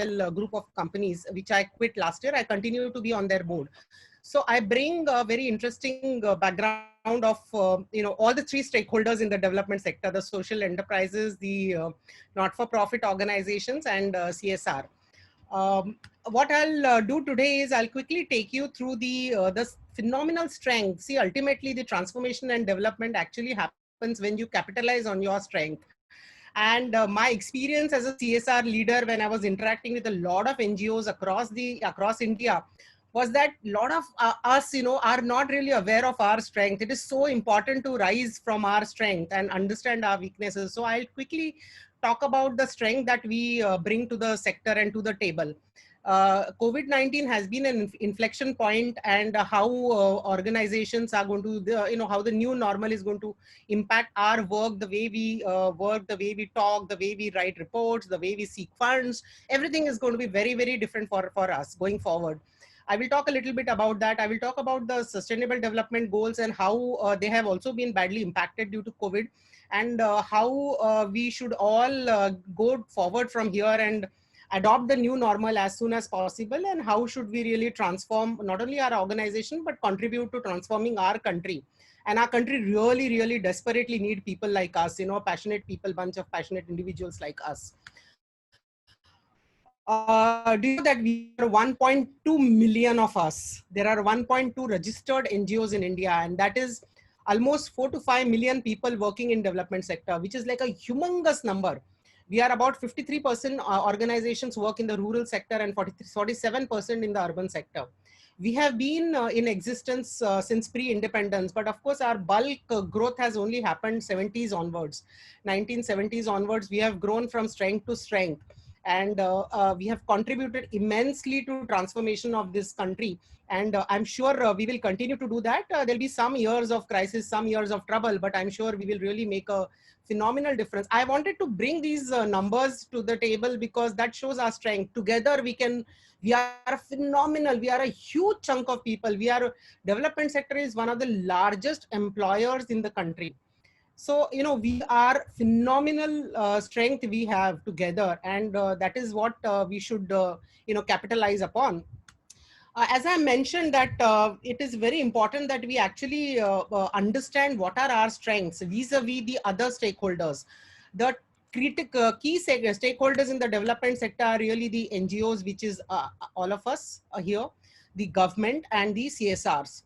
group of companies, which I quit last year. I continue to be on their board. So I bring a very interesting background of all the three stakeholders in the development sector: the social enterprises, the not-for-profit organizations, and CSR. What I'll do today is I'll quickly take you through the phenomenal strength. See, ultimately, the transformation and development actually happens when you capitalize on your strength. And my experience as a CSR leader, when I was interacting with a lot of NGOs across India, was that a lot of us, are not really aware of our strength. It is so important to rise from our strength and understand our weaknesses. So I'll quickly talk about the strength that we bring to the sector and to the table. COVID-19 has been an inflection point, and how organizations are going to, how the new normal is going to impact our work, the way we work, the way we talk, the way we write reports, the way we seek funds. Everything is going to be very, very different for us going forward. I will talk a little bit about that. I will talk about the sustainable development goals and how they have also been badly impacted due to COVID, and how we should all go forward from here and adopt the new normal as soon as possible, and how should we really transform not only our organization but contribute to transforming our country. And our country really, really desperately need people like us, passionate people, bunch of passionate individuals like us. Do you know that we are 1.2 million of us? There are 1.2 registered NGOs in India, and that is almost 4 to 5 million people working in development sector, which is like a humongous number. We are about 53% organizations work in the rural sector and 47% in the urban sector. We have been in existence since pre-independence, but of course our bulk growth has only happened 70s onwards. 1970s onwards, we have grown from strength to strength, and we have contributed immensely to transformation of this country. And I'm sure we will continue to do that. There'll be some years of crisis, some years of trouble, but I'm sure we will really make a phenomenal difference. I wanted to bring these numbers to the table because that shows our strength. Together we are phenomenal. We are a huge chunk of people. Development sector is one of the largest employers in the country. So, we are phenomenal strength we have together, and that is what we should, capitalize upon. As I mentioned that it is very important that we actually understand what are our strengths vis-a-vis the other stakeholders. The key stakeholders in the development sector are really the NGOs, which is all of us here, the government and the CSRs.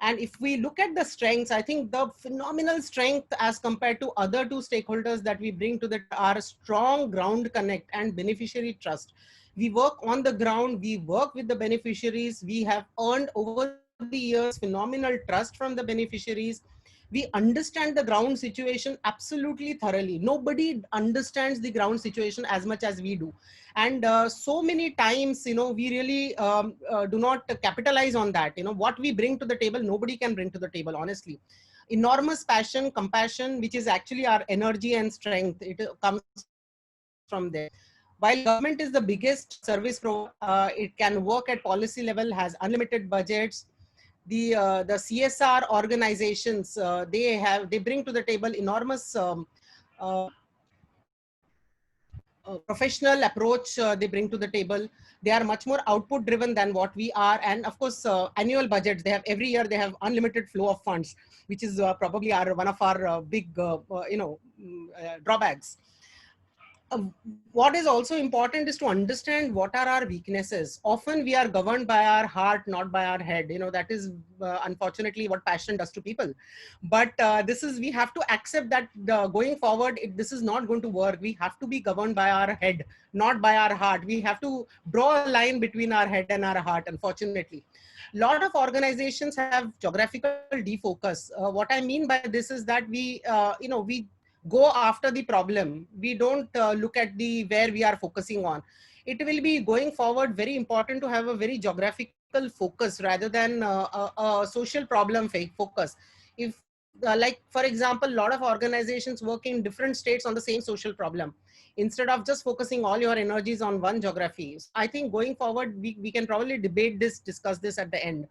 And if we look at the strengths, I think the phenomenal strength as compared to other two stakeholders that we bring to our strong ground connect and beneficiary trust. We work on the ground, we work with the beneficiaries, we have earned over the years phenomenal trust from the beneficiaries. We understand the ground situation absolutely thoroughly. Nobody understands the ground situation as much as we do. And so many times, we really do not capitalize on that. What we bring to the table, nobody can bring to the table, honestly. Enormous passion, compassion, which is actually our energy and strength. It comes from there. While government is the biggest service provider, it can work at policy level, has unlimited budgets. The CSR organizations, they bring to the table enormous professional approach they bring to the table. They are much more output driven than what we are. And of course, annual budgets, they have every year, they have unlimited flow of funds, which is probably one of our big, drawbacks. What is also important is to understand what are our weaknesses. Often we are governed by our heart, not by our head. That is unfortunately what passion does to people. But we have to accept that going forward, this is not going to work. We have to be governed by our head, not by our heart. We have to draw a line between our head and our heart, unfortunately. A lot of organizations have geographical defocus. What I mean by this is that we go after the problem. We don't look at where we are focusing on. It will be going forward very important to have a very geographical focus rather than a social problem focus. If like, for example, a lot of organizations work in different states on the same social problem, instead of just focusing all your energies on one geography. So I think going forward, we can probably discuss this at the end.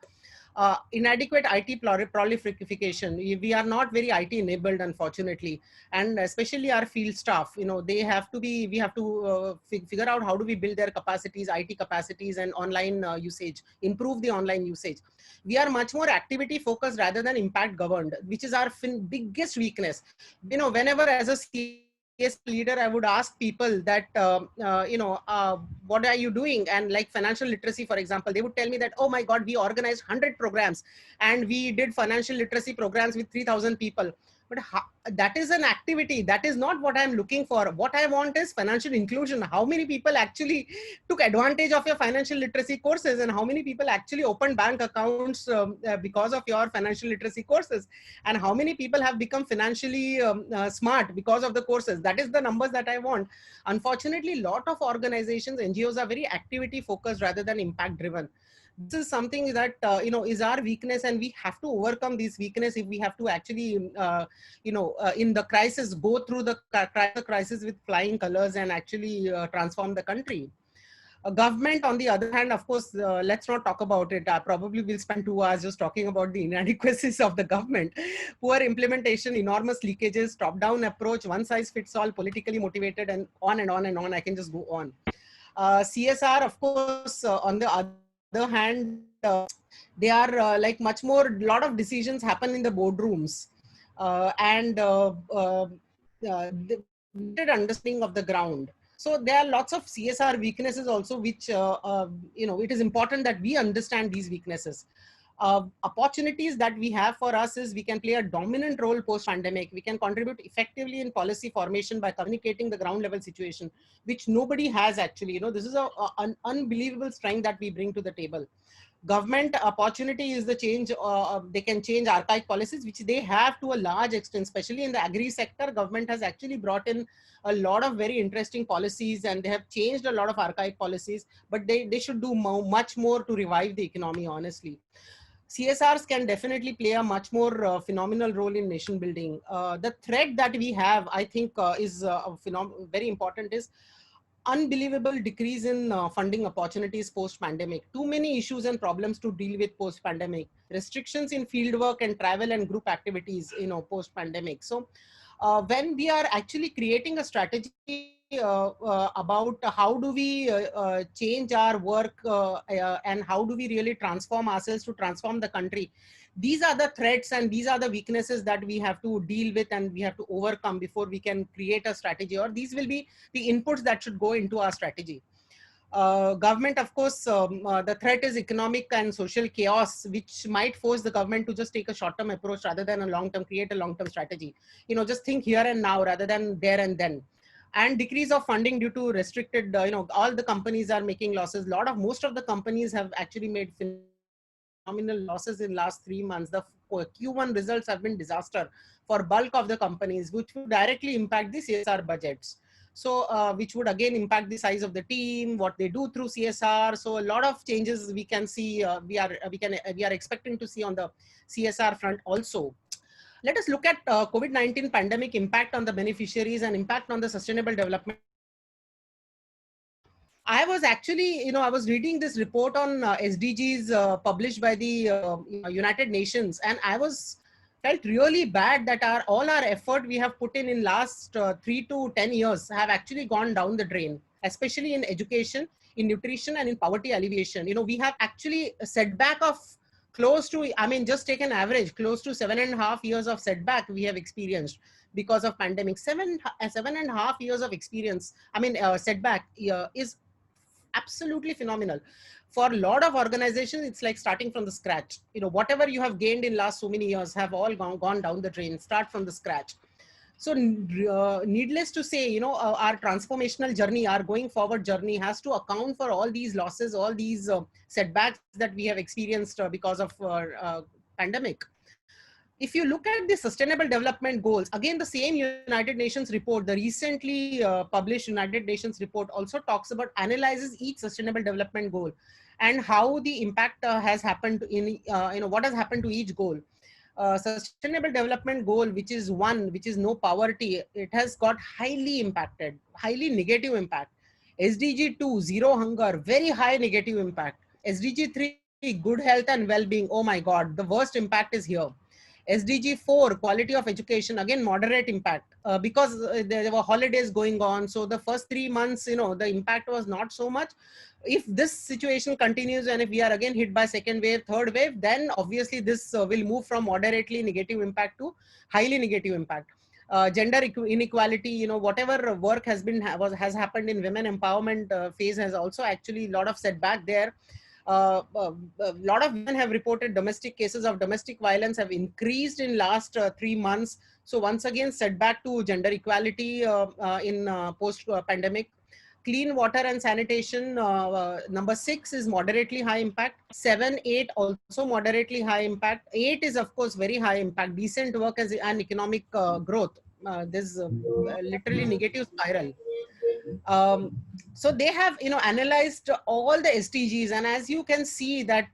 inadequate IT proliferation. We are not very IT enabled, unfortunately, and especially our field staff. They have to be. We have to figure out how do we build their capacities, IT capacities, and online usage, improve the online usage. We are much more activity focused rather than impact governed, which is our biggest weakness. Whenever as a CS leader, I would ask people that, what are you doing? And like financial literacy, for example, they would tell me that, oh my God, we organized 100 programs and we did financial literacy programs with 3,000 people. But that is an activity. That is not what I'm looking for. What I want is financial inclusion. How many people actually took advantage of your financial literacy courses, and how many people actually opened bank accounts because of your financial literacy courses, and how many people have become financially smart because of the courses? That is the numbers that I want. Unfortunately, a lot of organizations, NGOs, are very activity focused rather than impact driven. This is something that is our weakness, and we have to overcome this weakness if we have to actually in the crisis, go through the crisis with flying colors and actually transform the country. A government, on the other hand, of course, let's not talk about it. I probably will spend 2 hours just talking about the inadequacies of the government. Poor implementation, enormous leakages, top-down approach, one size fits all, politically motivated, and on and on and on. I can just go on. CSR, of course, on the other hand, they are like much more, lot of decisions happen in the boardrooms, and the understanding of the ground. So there are lots of CSR weaknesses also, which, it is important that we understand these weaknesses. Opportunities that we have for us is we can play a dominant role post-pandemic. We can contribute effectively in policy formation by communicating the ground level situation, which nobody has actually. This is an unbelievable strength that we bring to the table. Government opportunity is the change. They can change archaic policies, which they have to a large extent, especially in the agri sector. Government has actually brought in a lot of very interesting policies, and they have changed a lot of archaic policies, but they should do much more to revive the economy, honestly. CSRs can definitely play a much more phenomenal role in nation building. The threat that we have, I think, is very important, is unbelievable decrease in funding opportunities post-pandemic. Too many issues and problems to deal with post-pandemic. Restrictions in fieldwork and travel and group activities, post-pandemic. So when we are actually creating a strategy about how do we change our work and how do we really transform ourselves to transform the country, these are the threats and these are the weaknesses that we have to deal with and we have to overcome before we can create a strategy, or these will be the inputs that should go into our strategy. Government, of course, the threat is economic and social chaos, which might force the government to just take a short-term approach rather than a long-term, create a long-term strategy. Just think here and now rather than there and then. And decrease of funding due to restricted, all the companies are making losses. Most of the companies have actually made phenomenal losses in last 3 months. The Q1 results have been disaster for bulk of the companies, which would directly impact the CSR budgets. So which would again impact the size of the team, what they do through CSR. So a lot of changes we can see, we are expecting to see on the CSR front also. Let us look at COVID-19 pandemic impact on the beneficiaries and impact on the sustainable development. I was actually, I was reading this report on SDGs published by the United Nations, and I felt really bad that all our effort we have put in last 3 to 10 years have actually gone down the drain, especially in education, in nutrition, and in poverty alleviation. We have actually a setback of close to, just take an average, close to 7.5 years of setback we have experienced because of pandemic. 7.5 years of experience, setback is absolutely phenomenal. For a lot of organizations, it's like starting from the scratch. Whatever you have gained in last so many years have all gone down the drain. Start from the scratch. So needless to say, our transformational journey, our going forward journey has to account for all these losses, all these setbacks that we have experienced because of pandemic. If you look at the sustainable development goals, again, the same United Nations report, the recently published United Nations report also talks about, analyzes each sustainable development goal and how the impact has happened in, what has happened to each goal. Sustainable development goal, which is no poverty, it has got highly impacted, highly negative impact. SDG 2, zero hunger, very high negative impact. SDG 3, good health and well-being. Oh my God, the worst impact is here. SDG 4, quality of education, again, moderate impact because there were holidays going on. So the first 3 months, the impact was not so much. If this situation continues and if we are again hit by second wave, third wave, then obviously this will move from moderately negative impact to highly negative impact. Gender inequality, whatever work has happened in women empowerment phase has also actually a lot of setback there. A lot of women have reported domestic cases of domestic violence have increased in last 3 months. So once again, setback to gender equality in post pandemic. Clean water and sanitation, number 6 is moderately high impact. 7, 8 also moderately high impact. 8 is of course very high impact. Decent work as an economic growth. There's literally negative spiral. Um, so they have analyzed all the SDGs, and as you can see that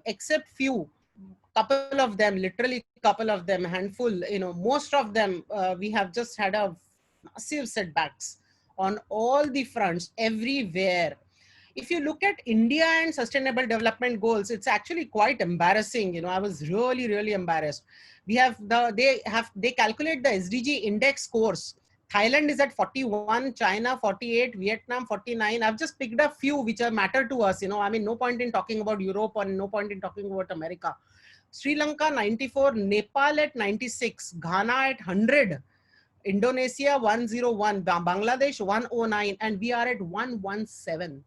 except few, couple of them, literally couple of them, handful, most of them, we have just had a massive setbacks on all the fronts everywhere. If you look at India and sustainable development goals, it's actually quite embarrassing. I was really, really embarrassed. We have they calculate the SDG index scores. Thailand is at 41, China 48, Vietnam 49. I've just picked a few which are matter to us. I mean, no point in talking about Europe or no point in talking about America. Sri Lanka 94, Nepal at 96, Ghana at 100, Indonesia 101, Bangladesh 109, and we are at 117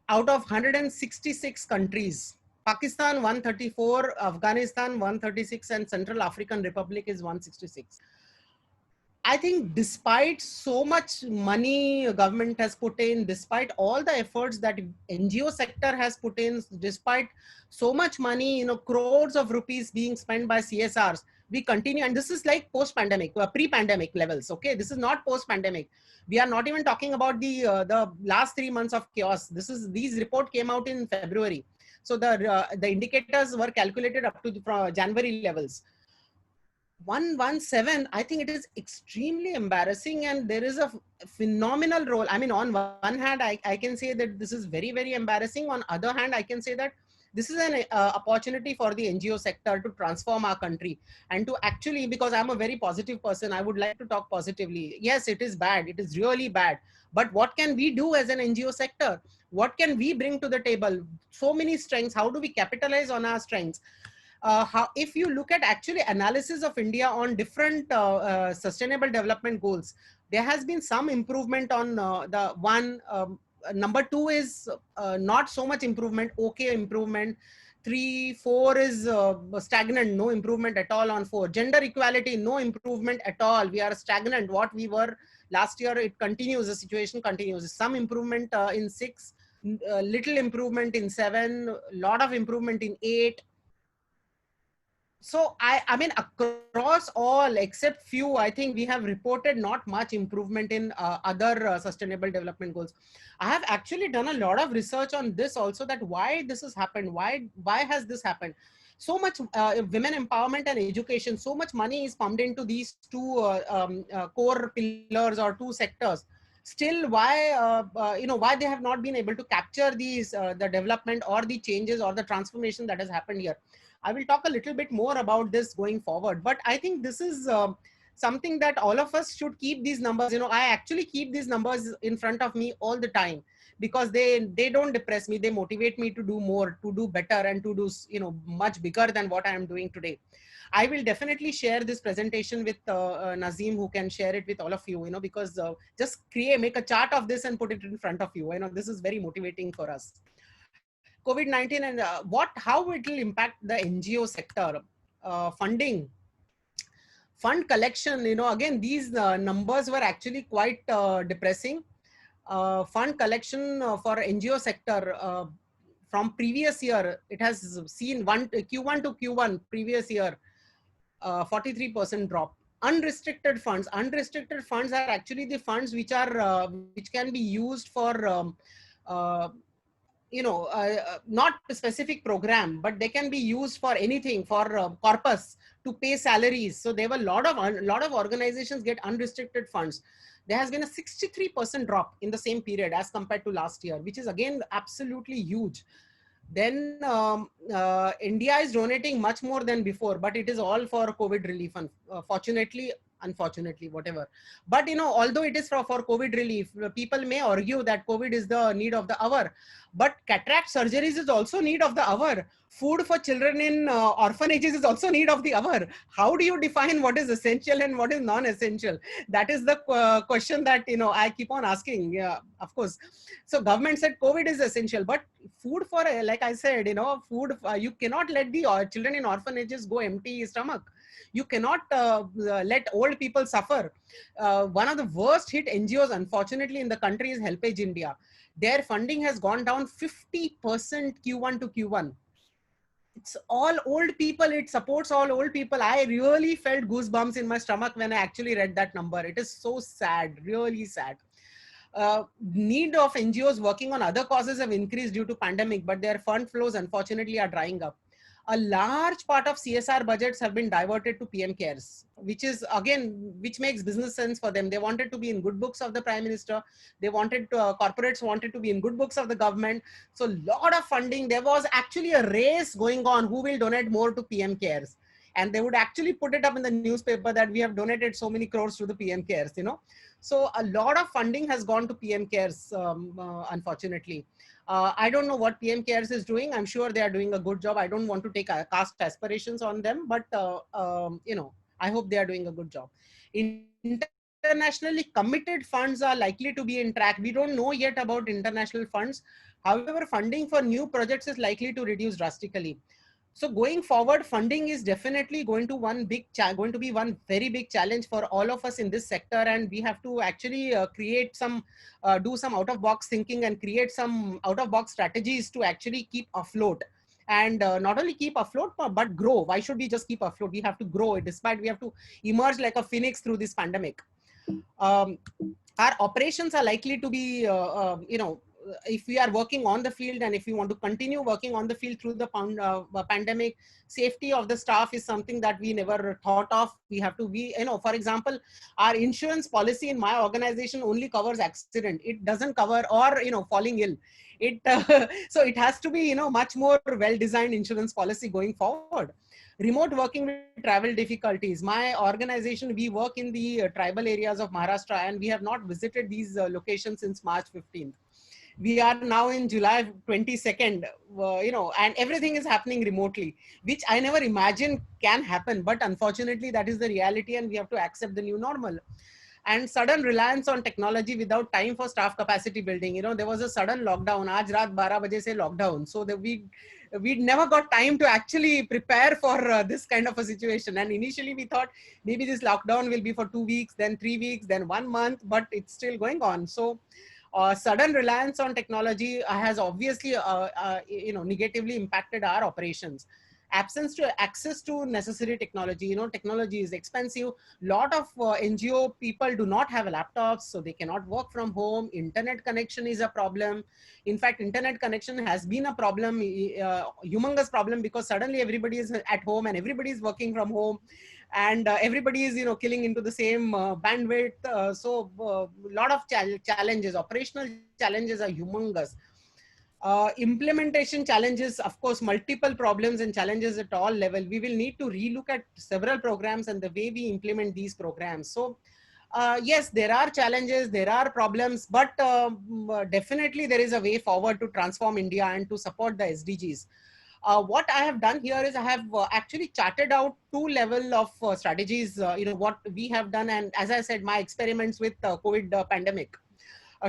out of 166 countries. Pakistan 134, Afghanistan 136, and Central African Republic is 166. I think despite so much money government has put in, despite all the efforts that NGO sector has put in, despite so much money, crores of rupees being spent by CSRs, we continue. And this is like post-pandemic, pre-pandemic levels. Okay, this is not post-pandemic. We are not even talking about the last 3 months of chaos. These report came out in February. So the indicators were calculated up to January levels. 117, I think it is extremely embarrassing, and there is a phenomenal role. I mean, on one hand, I can say that this is very, very embarrassing. On other hand, I can say that this is an opportunity for the NGO sector to transform our country and to actually, because I'm a very positive person, I would like to talk positively. Yes, it is bad. It is really bad. But what can we do as an NGO sector? What can we bring to the table? So many strengths. How do we capitalize on our strengths? If you look at actually analysis of India on different sustainable development goals, there has been some improvement on the one. Number 2 is not so much improvement, okay improvement. 3, 4 is stagnant, no improvement at all on 4. Gender equality, no improvement at all. We are stagnant. What we were last year, it continues, the situation continues. Some improvement in 6, little improvement in 7, lot of improvement in 8. So I mean, across all except few, I think we have reported not much improvement in other sustainable development goals. I have actually done a lot of research on this also, that why this has happened, why has this happened. So much women empowerment and education, so much money is pumped into these two core pillars or two sectors. Still, why why they have not been able to capture these the development or the changes or the transformation that has happened here. I will talk a little bit more about this going forward, but I think this is something that all of us should keep these numbers. I actually keep these numbers in front of me all the time because they don't depress me. They motivate me to do more, to do better, and to do much bigger than what I am doing today. I will definitely share this presentation with Nazim, who can share it with all of you. Because just make a chart of this and put it in front of you. This is very motivating for us. COVID-19 and how it will impact the NGO sector. Funding, fund collection, again, these numbers were actually quite depressing. Fund collection for NGO sector from previous year, it has seen Q1 to Q1 previous year, 43% drop. Unrestricted funds are actually the funds which are which can be used for not a specific program, but they can be used for anything, for corpus, to pay salaries. So there were a lot of organizations get unrestricted funds. There has been a 63% drop in the same period as compared to last year, which is again absolutely huge. Then India is donating much more than before, but it is all for COVID relief. Fortunately, unfortunately, whatever. But although it is for COVID relief, people may argue that COVID is the need of the hour, but cataract surgeries is also need of the hour. Food for children in orphanages is also need of the hour. How do you define what is essential and what is non-essential? That is the question that I keep on asking. Yeah, of course. So government said COVID is essential, but food for, like I said, food, you cannot let the children in orphanages go empty stomach. You cannot let old people suffer. One of the worst hit NGOs, unfortunately, in the country is HelpAge India. Their funding has gone down 50% Q1 to Q1. It's all old people. It supports all old people. I really felt goosebumps in my stomach when I actually read that number. It is so sad, really sad. Need of NGOs working on other causes have increased due to pandemic, but their fund flows unfortunately are drying up. A large part of CSR budgets have been diverted to PM Cares, which is again, which makes business sense for them. They wanted to be in good books of the Prime Minister. They wanted to, corporates wanted to be in good books of the government. So lot of funding. There was actually a race going on who will donate more to PM Cares. And they would actually put it up in the newspaper that we have donated so many crores to the PM Cares, So a lot of funding has gone to PM Cares, unfortunately. I don't know what PM Cares is doing. I'm sure they are doing a good job. I don't want to take cast aspirations on them, but I hope they are doing a good job. Internationally committed funds are likely to be in track. We don't know yet about international funds. However, funding for new projects is likely to reduce drastically. So going forward, funding is definitely going to be one very big challenge for all of us in this sector, and we have to actually do some out of box thinking and create some out of box strategies to actually keep afloat. And not only keep afloat, but grow. Why should we just keep afloat? We have to grow, despite we have to emerge like a phoenix through this pandemic. Our operations are likely to be, if we are working on the field and if we want to continue working on the field through the pandemic, safety of the staff is something that we never thought of. We have to be, for example, our insurance policy in my organization only covers accident. It doesn't cover, or, falling ill. So it has to be, much more well-designed insurance policy going forward. Remote working with travel difficulties. My organization, we work in the tribal areas of Maharashtra, and we have not visited these locations since March 15th. We are now in July 22nd, and everything is happening remotely, which I never imagined can happen. But unfortunately, that is the reality, and we have to accept the new normal. And sudden reliance on technology without time for staff capacity building. There was a sudden lockdown. Aaj raat 12 baje se lockdown. So we never got time to actually prepare for this kind of a situation. And initially we thought maybe this lockdown will be for 2 weeks, then 3 weeks, then 1 month, but it's still going on. So sudden reliance on technology has obviously, negatively impacted our operations. Absence to access to necessary technology. Technology is expensive. Lot of NGO people do not have laptops, so they cannot work from home. Internet connection is a problem. In fact, internet connection has been a problem, humongous problem, because suddenly everybody is at home and everybody is working from home, and everybody is killing into the same bandwidth. So lot of challenges, operational challenges are humongous. Implementation challenges, of course, multiple problems and challenges at all level. We will need to relook at several programs and the way we implement these programs. So yes, there are challenges, there are problems, but definitely there is a way forward to transform India and to support the SDGs. What I have done here is I have actually charted out 2 level of strategies, what we have done. And as I said, my experiments with COVID pandemic.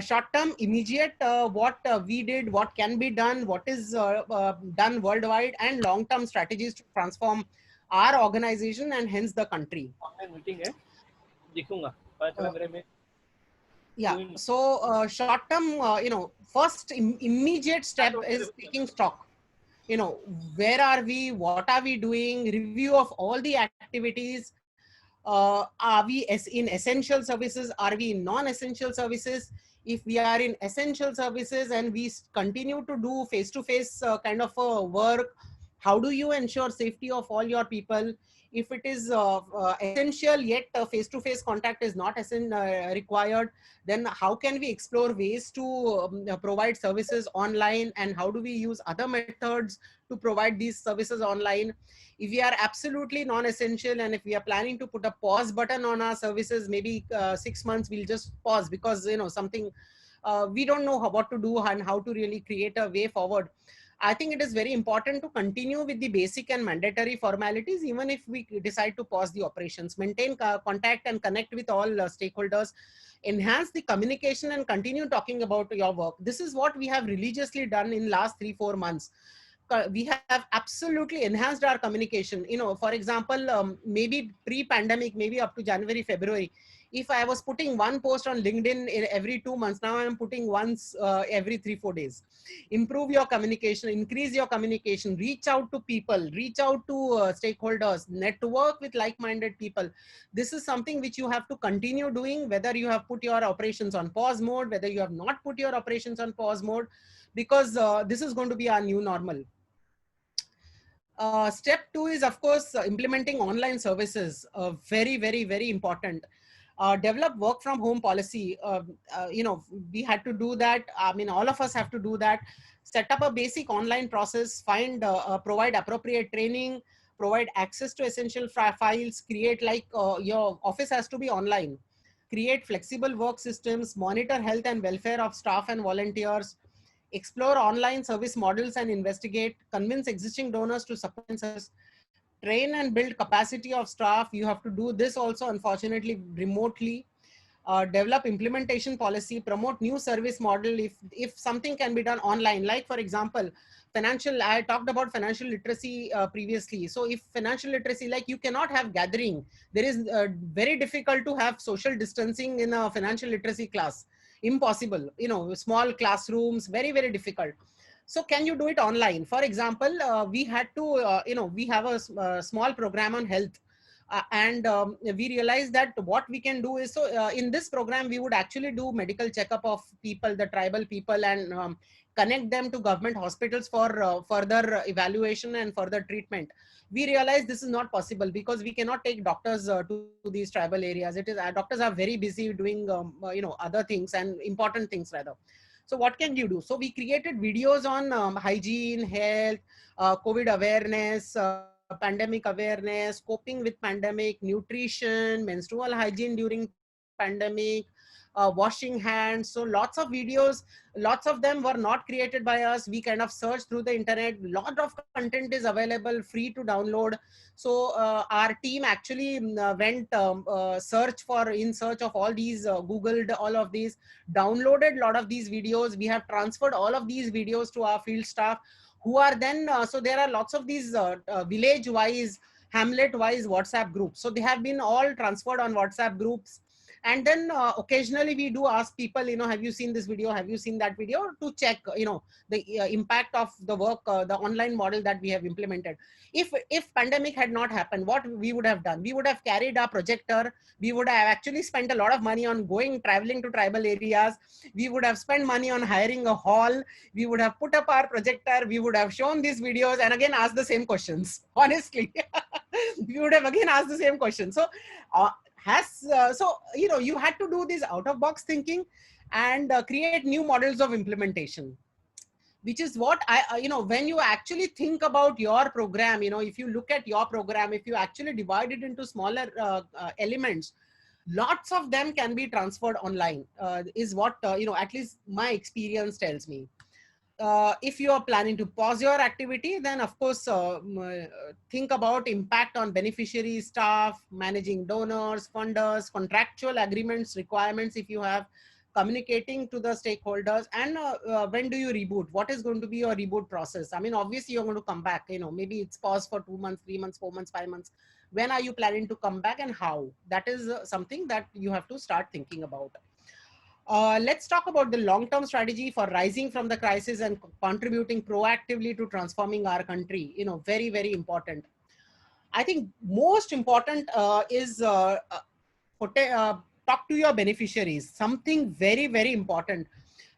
Short term, immediate, what we did, what can be done, what is done worldwide, and long term strategies to transform our organization and hence the country. Yeah, so short term, first immediate step is taking stock. Where are we, what are we doing, review of all the activities. Are we in essential services, are we in non-essential services? If we are in essential services and we continue to do face-to-face kind of work, How do you ensure safety of all your people? If it is essential yet face-to-face contact is not required, then how can we explore ways to provide services online, and how do we use other methods to provide these services online? If we are absolutely non-essential and if we are planning to put a pause button on our services, maybe 6 months we'll just pause because something we don't know what to do and how to really create a way forward. I think it is very important to continue with the basic and mandatory formalities, even if we decide to pause the operations. Maintain contact and connect with all stakeholders, enhance the communication and continue talking about your work. This is what we have religiously done in last 3-4 months. We have absolutely enhanced our communication. For example, maybe pre-pandemic, maybe up to January, February, if I was putting one post on LinkedIn in every 2 months, now I'm putting once every 3-4 days. Improve your communication, increase your communication, reach out to people, reach out to stakeholders, network with like-minded people. This is something which you have to continue doing, whether you have put your operations on pause mode, whether you have not put your operations on pause mode, because this is going to be our new normal. Step 2 is, of course, implementing online services. Very important. Develop work from home policy. We had to do that. I mean, all of us have to do that. Set up a basic online process, provide appropriate training, provide access to essential files, create your office has to be online. Create flexible work systems, monitor health and welfare of staff and volunteers, explore online service models and investigate, convince existing donors to support service, train and build capacity of staff. You have to do this also, unfortunately, remotely. Develop implementation policy, promote new service model if something can be done online. Like, for example, I talked about financial literacy previously. So if financial literacy, like, you cannot have gathering. There is very difficult to have social distancing in a financial literacy class. Impossible. Small classrooms, very difficult. So can you do it online? For example, we had to, we have a small program on health. And we realized that what we can do is, so in this program, we would actually do medical checkup of people, the tribal people, and connect them to government hospitals for further evaluation and further treatment. We realized this is not possible because we cannot take doctors to these tribal areas. Doctors are very busy doing, other things and important things rather. So what can you do? So we created videos on hygiene, health, COVID awareness, pandemic awareness, coping with pandemic, nutrition, menstrual hygiene during pandemic, washing hands. So lots of videos, lots of them were not created by us. We kind of searched through the internet. Lot of content is available, free to download. So our team actually went in search of all these, Googled all of these, downloaded a lot of these videos. We have transferred all of these videos to our field staff, who are then, so there are lots of these village wise, hamlet wise WhatsApp groups. So they have been all transferred on WhatsApp groups. And then occasionally we do ask people, have you seen this video? Have you seen that video? To check, the impact of the work, the online model that we have implemented. If pandemic had not happened, what we would have done? We would have carried our projector. We would have actually spent a lot of money on traveling to tribal areas. We would have spent money on hiring a hall. We would have put up our projector. We would have shown these videos and again asked the same questions. Honestly, we would have again asked the same question. So you had to do this out of box thinking and create new models of implementation, which is what when you actually think about your program, if you look at your program, if you actually divide it into smaller elements, lots of them can be transferred online, is what at least my experience tells me. If you are planning to pause your activity, then of course think about impact on beneficiaries, staff, managing donors, funders, contractual agreements, requirements if you have, communicating to the stakeholders, and when do you reboot? What is going to be your reboot process? I mean, obviously you're going to come back, maybe it's paused for 2 months, 3 months, 4 months, 5 months. When are you planning to come back and how? That is something that you have to start thinking about. Let's talk about the long-term strategy for rising from the crisis and contributing proactively to transforming our country. Very important. I think most important is talk to your beneficiaries. Something very important.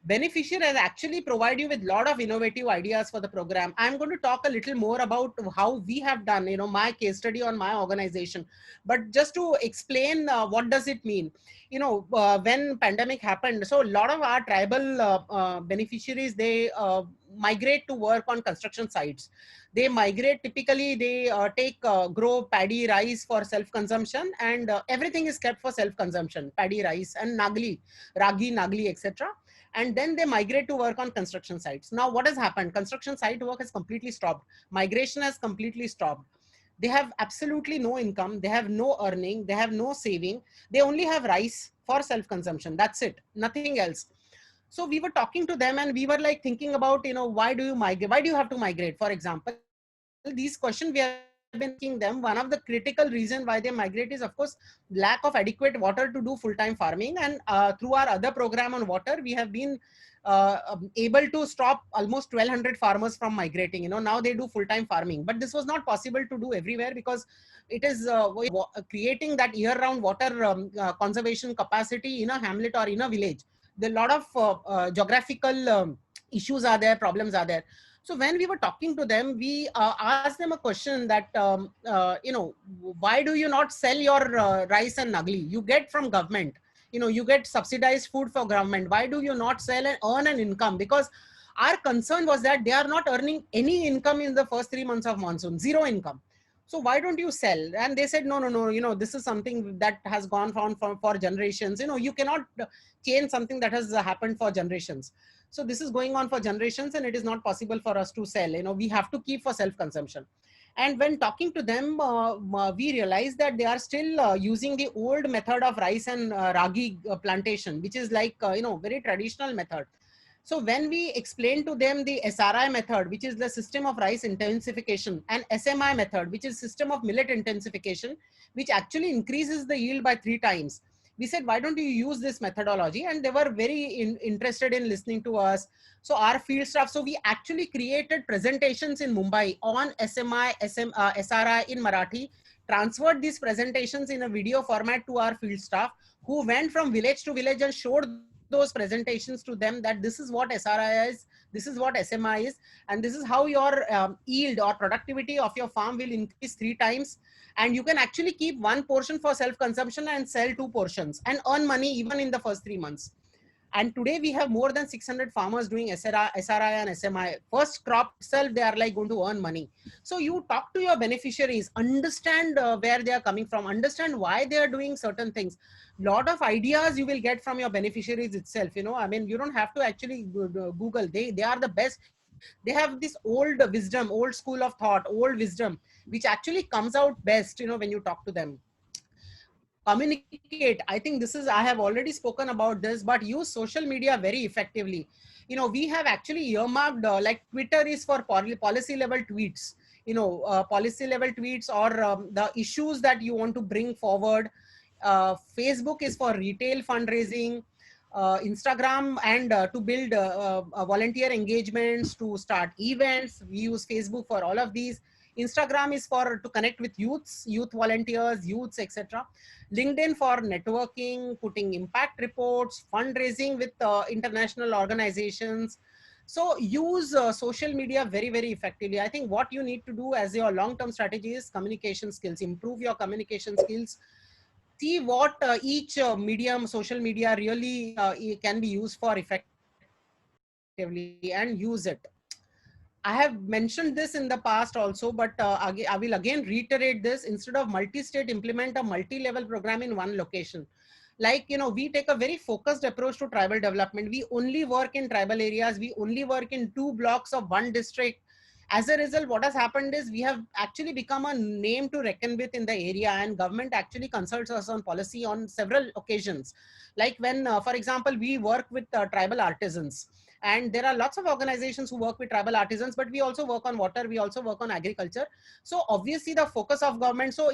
Beneficiary has actually provided you with a lot of innovative ideas for the program. I'm going to talk a little more about how we have done, my case study on my organization. But just to explain, what does it mean? When pandemic happened, so a lot of our tribal beneficiaries, they migrate to work on construction sites. They migrate, typically they grow paddy, rice for self consumption, and everything is kept for self consumption, paddy, rice, and nagli, ragi, nagli, etc. And then they migrate to work on construction sites. Now what has happened? Construction site work has completely stopped. Migration has completely stopped. They have absolutely no income, they have no earning, they have no saving. They only have rice for self consumption, that's it, nothing else. So we were talking to them and we were like thinking about, why do you migrate, why do you have to migrate? For example, these questions we have been asking them. One of the critical reason why they migrate is, of course, lack of adequate water to do full-time farming. And through our other program on water, we have been able to stop almost 1200 farmers from migrating. Now they do full-time farming, but this was not possible to do everywhere because it is creating that year-round water conservation capacity in a hamlet or in a village. There are a lot of geographical issues are there, problems are there. So when we were talking to them, we asked them a question that, why do you not sell your rice and nagli? You get from government, you get subsidized food for government. Why do you not sell and earn an income? Because our concern was that they are not earning any income in the first 3 months of monsoon, zero income. So why don't you sell? And they said, no, this is something that has gone on for generations. You cannot change something that has happened for generations. So this is going on for generations and it is not possible for us to sell. We have to keep for self-consumption. And when talking to them, we realized that they are still using the old method of rice and ragi plantation, which is like, very traditional method. So when we explain to them the SRI method, which is the system of rice intensification, and SMI method, which is system of millet intensification, which actually increases the yield by 3 times. We said, why don't you use this methodology? And they were very interested in listening to us. So our field staff, so we actually created presentations in Mumbai on SMI, SRI in Marathi, transferred these presentations in a video format to our field staff, who went from village to village and showed those presentations to them that this is what SRI is, this is what SMI is, and this is how your yield or productivity of your farm will increase 3 times. And you can actually keep 1 portion for self-consumption and sell 2 portions and earn money even in the first 3 months. And today we have more than 600 farmers doing SRI and SMI. First crop itself, they are like going to earn money. So you talk to your beneficiaries, understand where they are coming from, understand why they are doing certain things. Lot of ideas you will get from your beneficiaries itself. I mean, you don't have to actually Google. They are the best. They have this old wisdom, old school of thought, old wisdom, which actually comes out best, when you talk to them. Communicate. I think this is, I have already spoken about this, but use social media very effectively. We have actually earmarked, like Twitter is for policy level tweets, policy level tweets or the issues that you want to bring forward. Facebook is for retail fundraising. Instagram and to build volunteer engagements, to start events. We use Facebook for all of these. Instagram is for to connect with youth volunteers, youths, etc. LinkedIn for networking, putting impact reports, fundraising with international organizations. So use social media very, very effectively. I think what you need to do as your long-term strategy is communication skills, improve your communication skills. See what each medium, social media really can be used for effectively and use it. I have mentioned this in the past also, but I will again reiterate this. Instead of multi-state, implement a multi-level program in one location. Like, we take a very focused approach to tribal development. We only work in tribal areas. We only work in 2 blocks of 1 district. As a result, what has happened is we have actually become a name to reckon with in the area, and government actually consults us on policy on several occasions. Like when, for example, we work with tribal artisans, and there are lots of organizations who work with tribal artisans, but we also work on water, we also work on agriculture. So obviously the focus of government, so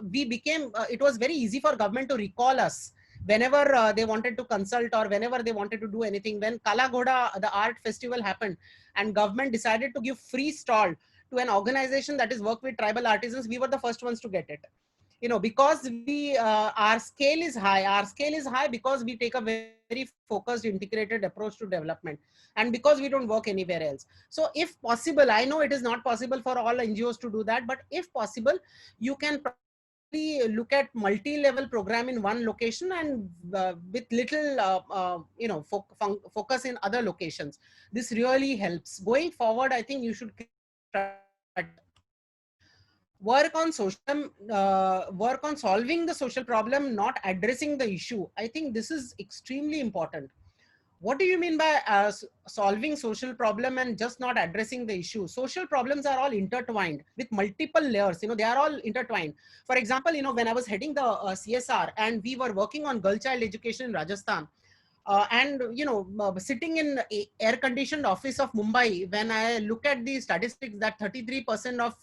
we became it was very easy for government to recall us whenever they wanted to consult or whenever they wanted to do anything. When Kala Ghoda, the art festival happened, and government decided to give free stall to an organization that is work with tribal artisans, we were the first ones to get it. because our scale is high because we take a very focused integrated approach to development, and because we don't work anywhere else. So if possible, I know it is not possible for all NGOs to do that, but if possible, you can look at multi-level program in one location, and with little focus in other locations. This really helps going forward. I think you should work on work on solving the social problem, not addressing the issue. I think this is extremely important. What do you mean by solving social problem and just not addressing the issue? Social problems are all intertwined with multiple layers. They are all intertwined. For example, when I was heading the CSR and we were working on girl child education in Rajasthan, and sitting in air conditioned office of Mumbai, when I look at the statistics that 33% of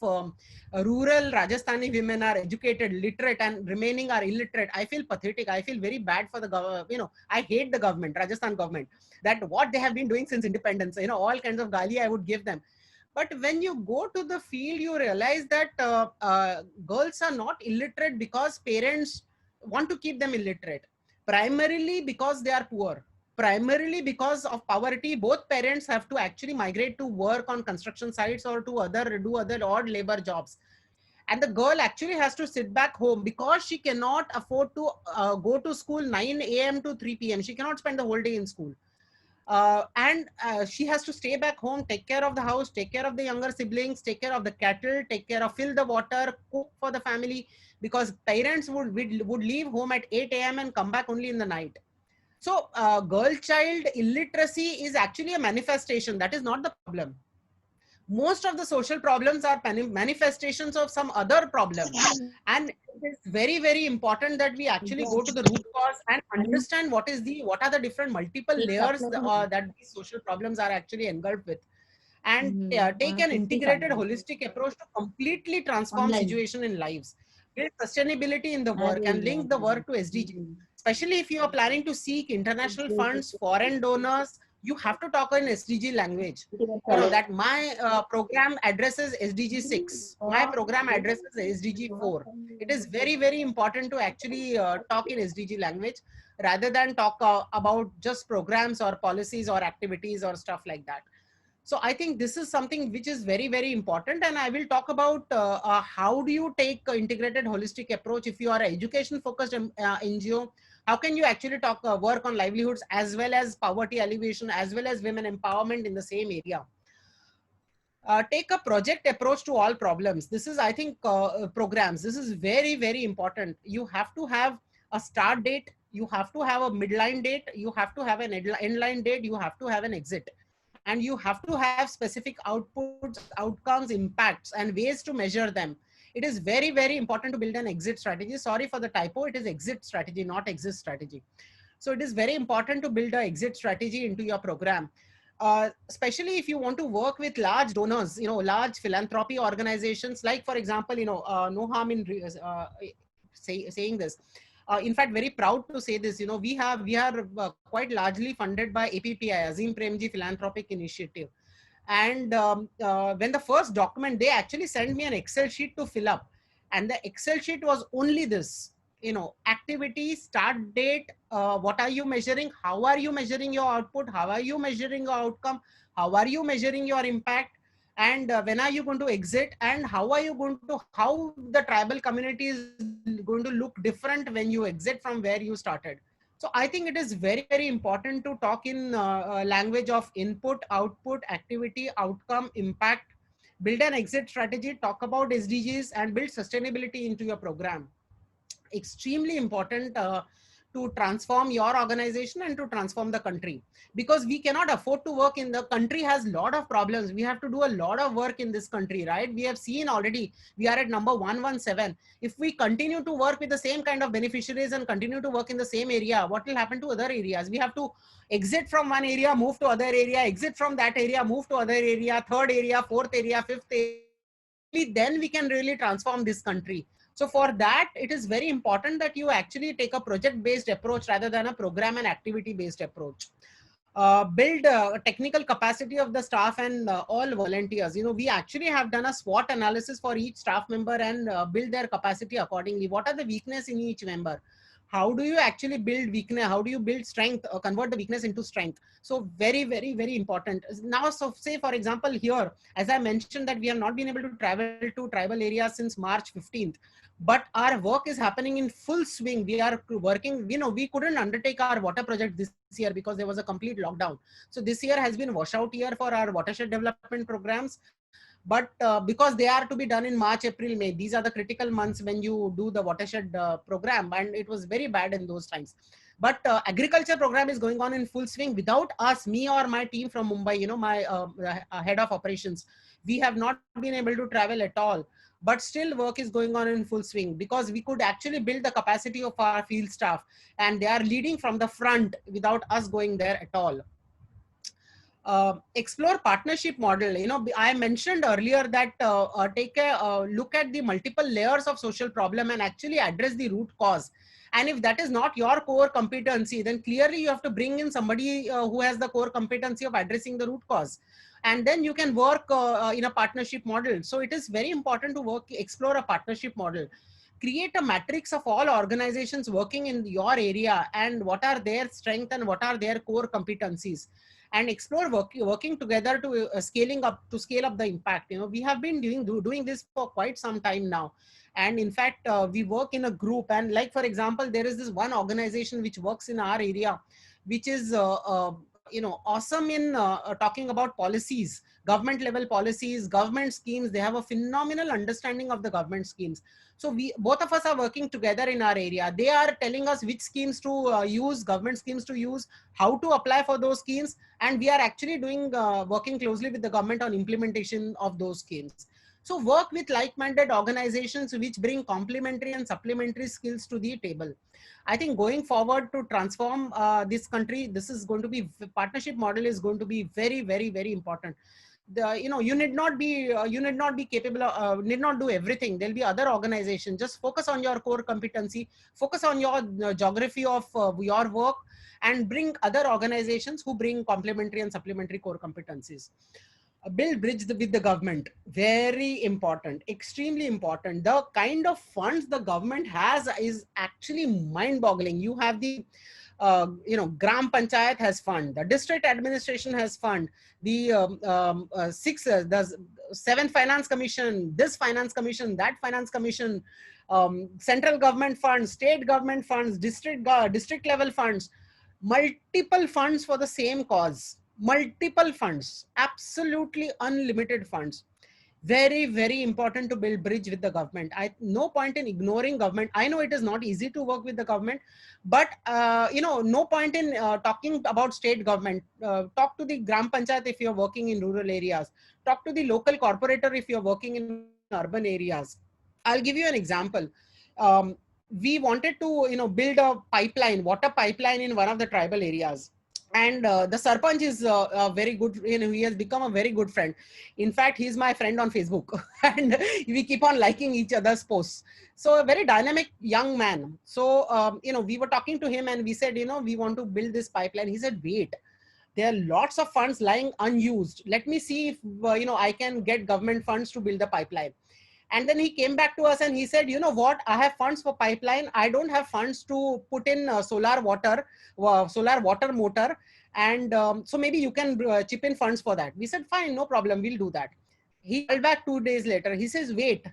rural Rajasthani women are educated, literate, and remaining are illiterate, I feel pathetic. I feel very bad for the government. I hate the government, Rajasthan government, that what they have been doing since independence. All kinds of gali I would give them. But when you go to the field, you realize that girls are not illiterate because parents want to keep them illiterate. Primarily because they are poor. Primarily because of poverty, both parents have to actually migrate to work on construction sites or to do other odd labor jobs. And the girl actually has to sit back home because she cannot afford to go to school 9 a.m. to 3 p.m. She cannot spend the whole day in school. And she has to stay back home, take care of the house, take care of the younger siblings, take care of the cattle, take care of fill the water, cook for the family, because parents would leave home at 8 a.m. and come back only in the night. So girl child illiteracy is actually a manifestation. That is not the problem. Most of the social problems are manifestations of some other problem. And it is very, very important that we actually go to the root cause and understand what are the different multiple layers that these social problems are actually engulfed with, and take an integrated holistic approach to completely transform situation in lives, build sustainability in the work, and link the work to SDG. Especially if you are planning to seek international funds, foreign donors, you have to talk in SDG language. That my program addresses SDG 6, my program addresses SDG 4. It is very, very important to actually talk in SDG language rather than talk about just programs or policies or activities or stuff like that. So I think this is something which is very, very important. And I will talk about how do you take integrated holistic approach if you are an education focused NGO. How can you actually work on livelihoods as well as poverty alleviation as well as women empowerment in the same area? Take a project approach to all problems. This is, I think, programs. This is very, very important. You have to have a start date. You have to have a midline date. You have to have an endline date. You have to have an exit. And you have to have specific outputs, outcomes, impacts, and ways to measure them. It is very, very important to build an exit strategy. Sorry for the typo. It is exit strategy, not exit strategy. So it is very important to build an exit strategy into your program. Especially if you want to work with large donors, large philanthropy organizations, like, for example, no harm in saying this. In fact, very proud to say this, we are quite largely funded by APPI, Azim Premji Philanthropic Initiative. And when the first document, they actually sent me an Excel sheet to fill up. And the Excel sheet was only this, activity, start date, what are you measuring, how are you measuring your output, how are you measuring your outcome, how are you measuring your impact, and when are you going to exit, and how the tribal community is going to look different when you exit from where you started. So I think it is very, very important to talk in language of input, output, activity, outcome, impact, build an exit strategy, talk about SDGs, and build sustainability into your program. Extremely important to transform your organization and to transform the country, because we cannot afford to work in the country has a lot of problems. We have to do a lot of work in this country, right? We have seen already we are at number 117. If we continue to work with the same kind of beneficiaries and continue to work in the same area, what will happen to other areas? We have to exit from one area, move to other area, exit from that area, move to other area, third area, fourth area, fifth area. Then we can really transform this country. So for that, it is very important that you actually take a project-based approach rather than a program and activity-based approach. Build technical capacity of the staff and all volunteers. We actually have done a SWOT analysis for each staff member and build their capacity accordingly. What are the weakness in each member? How do you actually build weakness? How do you build strength, convert the weakness into strength? So very, very, very important. Now, so say for example here, as I mentioned that we have not been able to travel to tribal areas since March 15th, but our work is happening in full swing. We are working, we couldn't undertake our water project this year because there was a complete lockdown. So this year has been washout year for our watershed development programs. But because they are to be done in March, April, May, these are the critical months when you do the watershed program, and it was very bad in those times. But agriculture program is going on in full swing without us, me or my team from Mumbai, my head of operations. We have not been able to travel at all, but still work is going on in full swing because we could actually build the capacity of our field staff, and they are leading from the front without us going there at all. Explore partnership model. I mentioned earlier that take a look at the multiple layers of social problem and actually address the root cause. And if that is not your core competency, then clearly you have to bring in somebody who has the core competency of addressing the root cause, and then you can work in a partnership model. So it is very important to explore a partnership model. Create a matrix of all organizations working in your area and what are their strengths and what are their core competencies, and explore working together to scale up the impact. We have been doing this for quite some time now, and in fact we work in a group. And like for example, there is this one organization which works in our area, which is awesome in talking about policies, government level policies, government schemes. They have a phenomenal understanding of the government schemes. So we both of us are working together in our area. They are telling us which schemes to use, government schemes to use, how to apply for those schemes, and we are actually working closely with the government on implementation of those schemes. So work with like-minded organizations which bring complementary and supplementary skills to the table. I think going forward to transform this country, this is going to be, partnership model is going to be very, very, very important. You need not be capable of, need not do everything. There'll be other organizations. Just focus on your core competency, focus on your geography of your work, and bring other organizations who bring complementary and supplementary core competencies. Build bridge with the government. Very important, extremely important. The kind of funds the government has is actually mind boggling. You have the Gram Panchayat has fund, the district administration has fund, the the seventh finance commission, this finance commission, that finance commission, central government funds, state government funds, district level funds, multiple funds for the same cause, multiple funds, absolutely unlimited funds. Very, very important to build bridge with the government. No point in ignoring government. I know it is not easy to work with the government, but no point in talking about state government. Talk to the Gram Panchayat if you're working in rural areas. Talk to the local corporator if you're working in urban areas. I'll give you an example. We wanted to build a pipeline, water pipeline in one of the tribal areas. And the Sarpanch is very good. He has become a very good friend. In fact, he's my friend on Facebook and we keep on liking each other's posts. So a very dynamic young man. So, we were talking to him and we said, we want to build this pipeline. He said, wait, there are lots of funds lying unused. Let me see if, I can get government funds to build the pipeline. And then he came back to us and he said, you know what, I have funds for pipeline. I don't have funds to put in solar water motor. And so maybe you can chip in funds for that. We said, fine, no problem, we'll do that. He called back 2 days later. He says, wait,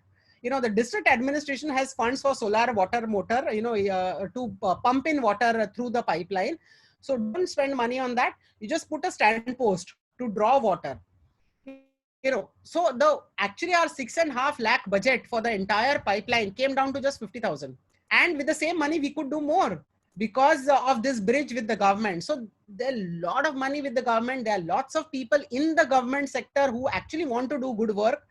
the district administration has funds for solar water motor, to pump in water through the pipeline. So don't spend money on that. You just put a stand post to draw water. So actually our 6.5 lakh budget for the entire pipeline came down to just 50,000. And with the same money, we could do more because of this bridge with the government. So there are a lot of money with the government. There are lots of people in the government sector who actually want to do good work.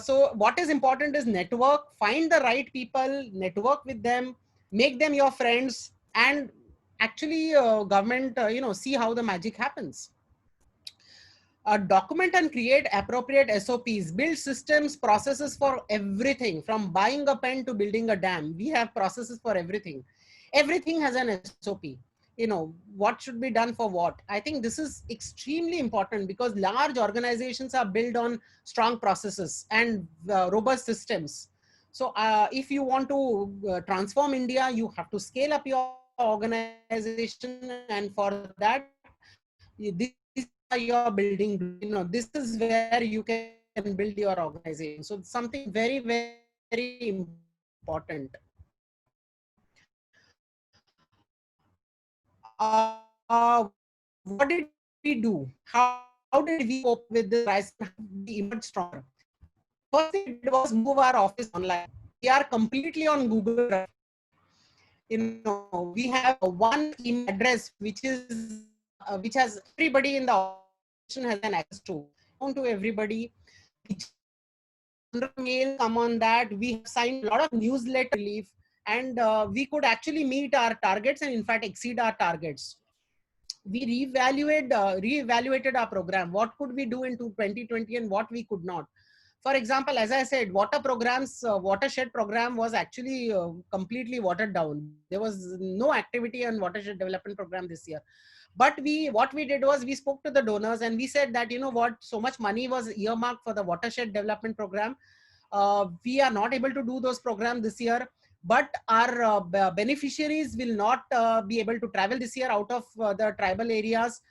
So what is important is network, find the right people, network with them, make them your friends, and actually government, see how the magic happens. Document and create appropriate SOPs, build systems, processes for everything from buying a pen to building a dam. We have processes for everything. Everything has an SOP. what should be done for what. I think this is extremely important because large organizations are built on strong processes and robust systems. So if you want to transform India, you have to scale up your organization, and for that, these are your building blocks. This is where you can build your organization. So something very, very important. What did we do? How did we cope with this crisis and how did we emerge stronger? First thing we did was move our office online. We are completely on Google Drive. We have one email address which has everybody in the organization has an access to. Known to everybody. The general mails come on that. We have signed a lot of newsletter relief, and we could actually meet our targets and in fact exceed our targets. We reevaluated our program. What could we do into 2020 and what we could not. For example, as I said, watershed program was actually completely watered down. There was no activity on watershed development program this year. But what we did was we spoke to the donors and we said that, what, so much money was earmarked for the watershed development program. We are not able to do those programs this year, but our beneficiaries will not be able to travel this year out of the tribal areas.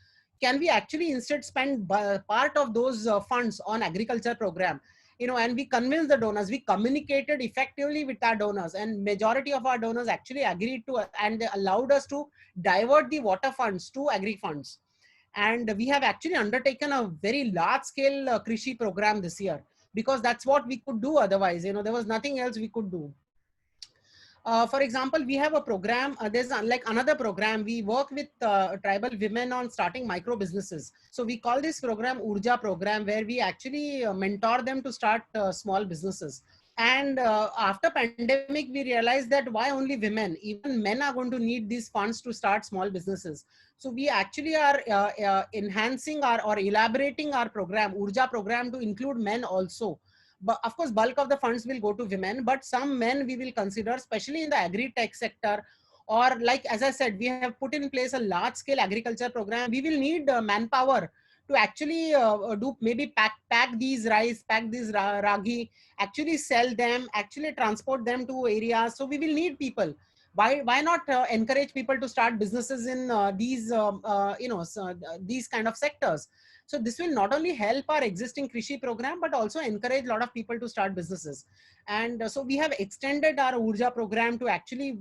Can we actually instead spend part of those funds on agriculture program? And we convinced the donors, we communicated effectively with our donors, and majority of our donors actually agreed to, and they allowed us to divert the water funds to agri funds. And we have actually undertaken a very large scale krishi program this year, because that's what we could do. Otherwise, there was nothing else we could do. For example, we have a program, there's like another program, we work with tribal women on starting micro businesses. So we call this program Urja program, where we actually mentor them to start small businesses. And after pandemic, we realized that why only women? Even men are going to need these funds to start small businesses. So we actually are enhancing or elaborating our program, Urja program, to include men also. But of course, bulk of the funds will go to women, but some men we will consider, especially in the agri-tech sector. Or like, as I said, we have put in place a large scale agriculture program. We will need manpower to actually do maybe pack these rice, pack these ragi, actually sell them, actually transport them to areas. So we will need people. Why not encourage people to start businesses in these kind of sectors? So this will not only help our existing Krishi program, but also encourage a lot of people to start businesses. And so we have extended our Urja program to actually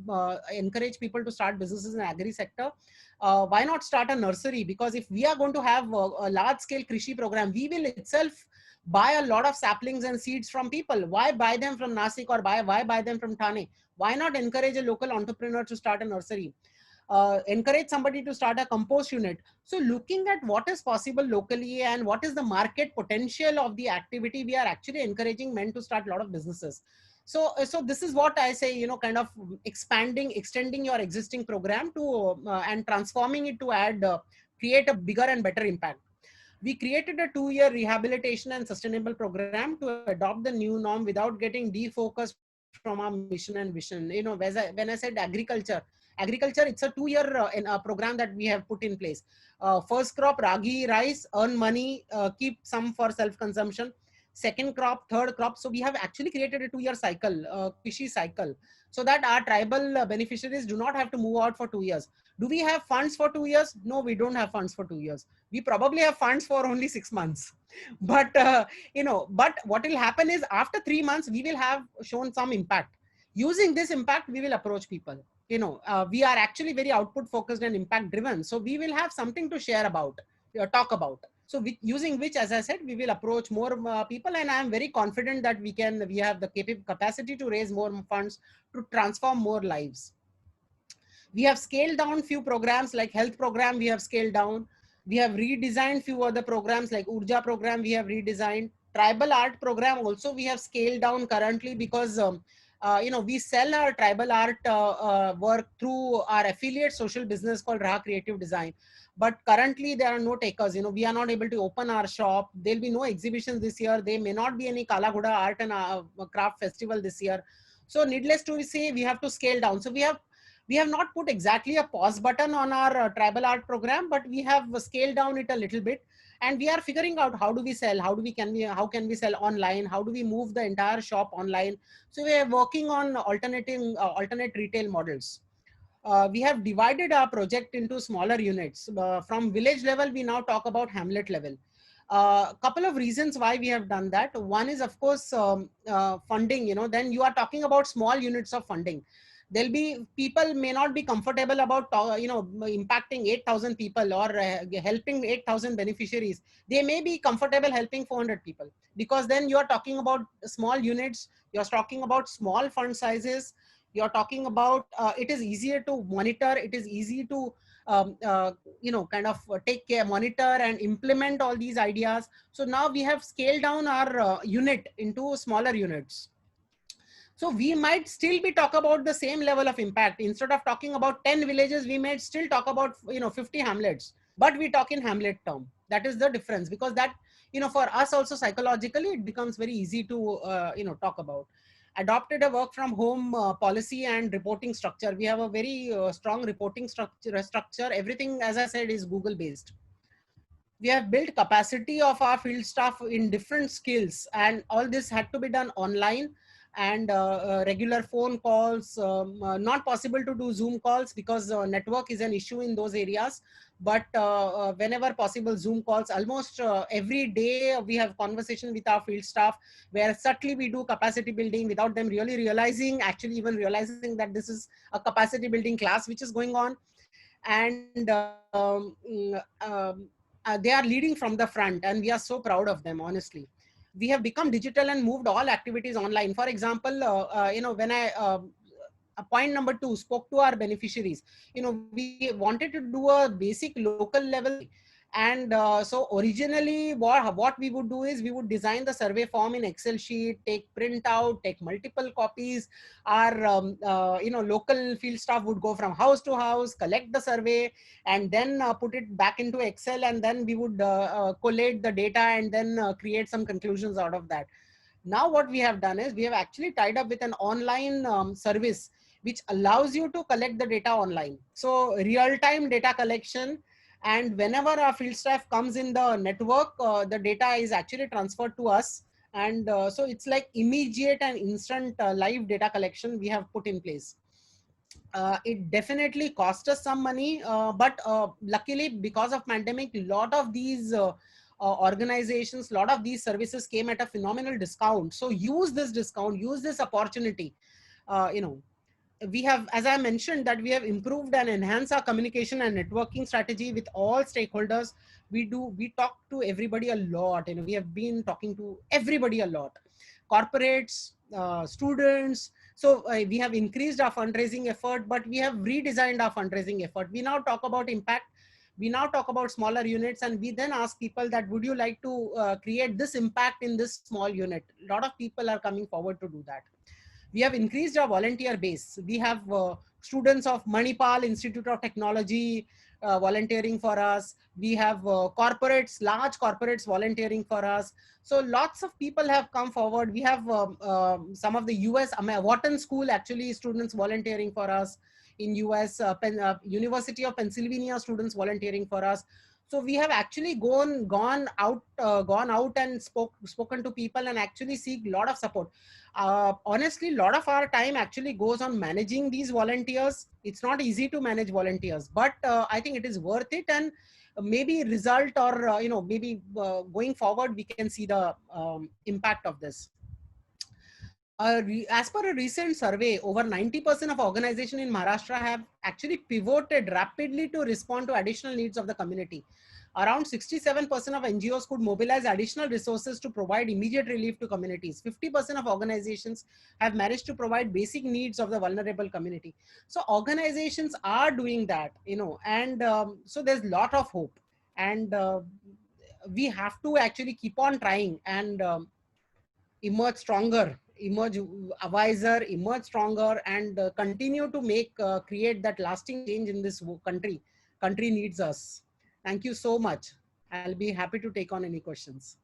encourage people to start businesses in the agri sector. Why not start a nursery? Because if we are going to have a large scale Krishi program, we will itself buy a lot of saplings and seeds from people. Why buy them from Nasik, or why buy them from Thane? Why not encourage a local entrepreneur to start a nursery? Encourage somebody to start a compost unit. So looking at what is possible locally and what is the market potential of the activity, we are actually encouraging men to start a lot of businesses. So this is what I say, kind of extending your existing program to and transforming it to create a bigger and better impact. We created a 2-year rehabilitation and sustainable program to adopt the new norm without getting defocused from our mission and vision. When I said agriculture, it's a 2-year program that we have put in place. First crop, ragi, rice, earn money, keep some for self-consumption. Second crop, third crop. So we have actually created a 2-year cycle, Krishi cycle, so that our tribal beneficiaries do not have to move out for 2 years. Do we have funds for 2 years? No, we don't have funds for 2 years. We probably have funds for only 6 months. But, but what will happen is after 3 months, we will have shown some impact. Using this impact, we will approach people. We are actually very output focused and impact driven. So we will have something to share about, talk about. So using which, as I said, we will approach more people, and I am very confident that we have the capacity to raise more funds to transform more lives. We have scaled down few programs like health program. We have scaled down. We have redesigned few other programs like Urja program. We have redesigned. Tribal art program also we have scaled down currently because we sell our tribal art work through our affiliate social business called Raha Creative Design. But currently there are no takers. We are not able to open our shop. There'll be no exhibitions this year. There may not be any Kala Ghoda art and craft festival this year. So needless to say, we have to scale down. So we We have not put exactly a pause button on our tribal art program, but we have scaled down it a little bit, and we are figuring out how do we sell, how can we sell online, how do we move the entire shop online. So we are working on alternate retail models. We have divided our project into smaller units. From village level, we now talk about hamlet level. Couple of reasons why we have done that. One is, of course, funding. Then you are talking about small units of funding. There'll be people may not be comfortable about impacting 8,000 people or helping 8,000 beneficiaries. They may be comfortable helping 400 people, because then you are talking about small units. You're talking about small fund sizes. You're talking about it is easier to monitor. It is easy to kind of take care, monitor and implement all these ideas. So now we have scaled down our unit into smaller units. So we might still be talk about the same level of impact. Instead of talking about 10 villages, we might still talk about 50 hamlets, but we talk in hamlet term. That is the difference, because that for us also psychologically it becomes very easy to talk about. Adopted a work from home policy and reporting structure. We have a very strong reporting structure. Everything, as I said, is Google based. We have built capacity of our field staff in different skills, and all this had to be done online, and regular phone calls, not possible to do Zoom calls because network is an issue in those areas. But whenever possible, Zoom calls. Almost every day we have conversation with our field staff, where subtly we do capacity building without them really realizing, actually even realizing that this is a capacity building class which is going on. And they are leading from the front, and we are so proud of them, honestly. We have become digital and moved all activities online. For example, when I point number 2, spoke to our beneficiaries. We wanted to do a basic local level. And so originally what we would do is we would design the survey form in Excel sheet, take print out, take multiple copies. Our local field staff would go from house to house, collect the survey, and then put it back into Excel, and then we would collate the data, and then create some conclusions out of that. Now what we have done is we have actually tied up with an online service which allows you to collect the data online. So real-time data collection, and whenever our field staff comes in the network, the data is actually transferred to us. And so it's like immediate and instant live data collection we have put in place. It definitely cost us some money, but luckily because of pandemic, a lot of these organizations, a lot of these services came at a phenomenal discount. So use this discount, use this opportunity. We have, as I mentioned, that we have improved and enhanced our communication and networking strategy with all stakeholders. We talk to everybody a lot. We have been talking to everybody a lot, corporates, students. So we have increased our fundraising effort, but we have redesigned our fundraising effort. We now talk about impact. We now talk about smaller units, and we then ask people that, would you like to create this impact in this small unit? A lot of people are coming forward to do that. We have increased our volunteer base. We have students of Manipal Institute of Technology volunteering for us. We have large corporates volunteering for us. So lots of people have come forward. We have some of the US, Wharton School, actually students volunteering for us. In US, University of Pennsylvania students volunteering for us. So we have actually gone out and spoken to people and actually seek a lot of support. Honestly, a lot of our time actually goes on managing these volunteers. It's not easy to manage volunteers, but I think it is worth it. And maybe result, or maybe going forward we can see the impact of this. As per a recent survey, over 90% of organizations in Maharashtra have actually pivoted rapidly to respond to additional needs of the community. Around 67% of NGOs could mobilize additional resources to provide immediate relief to communities. 50% of organizations have managed to provide basic needs of the vulnerable community. So organizations are doing that, and so there's a lot of hope. And we have to actually keep on trying and emerge stronger, emerge wiser, emerge stronger, and continue to create that lasting change in this country. Country needs us. Thank you so much. I'll be happy to take on any questions.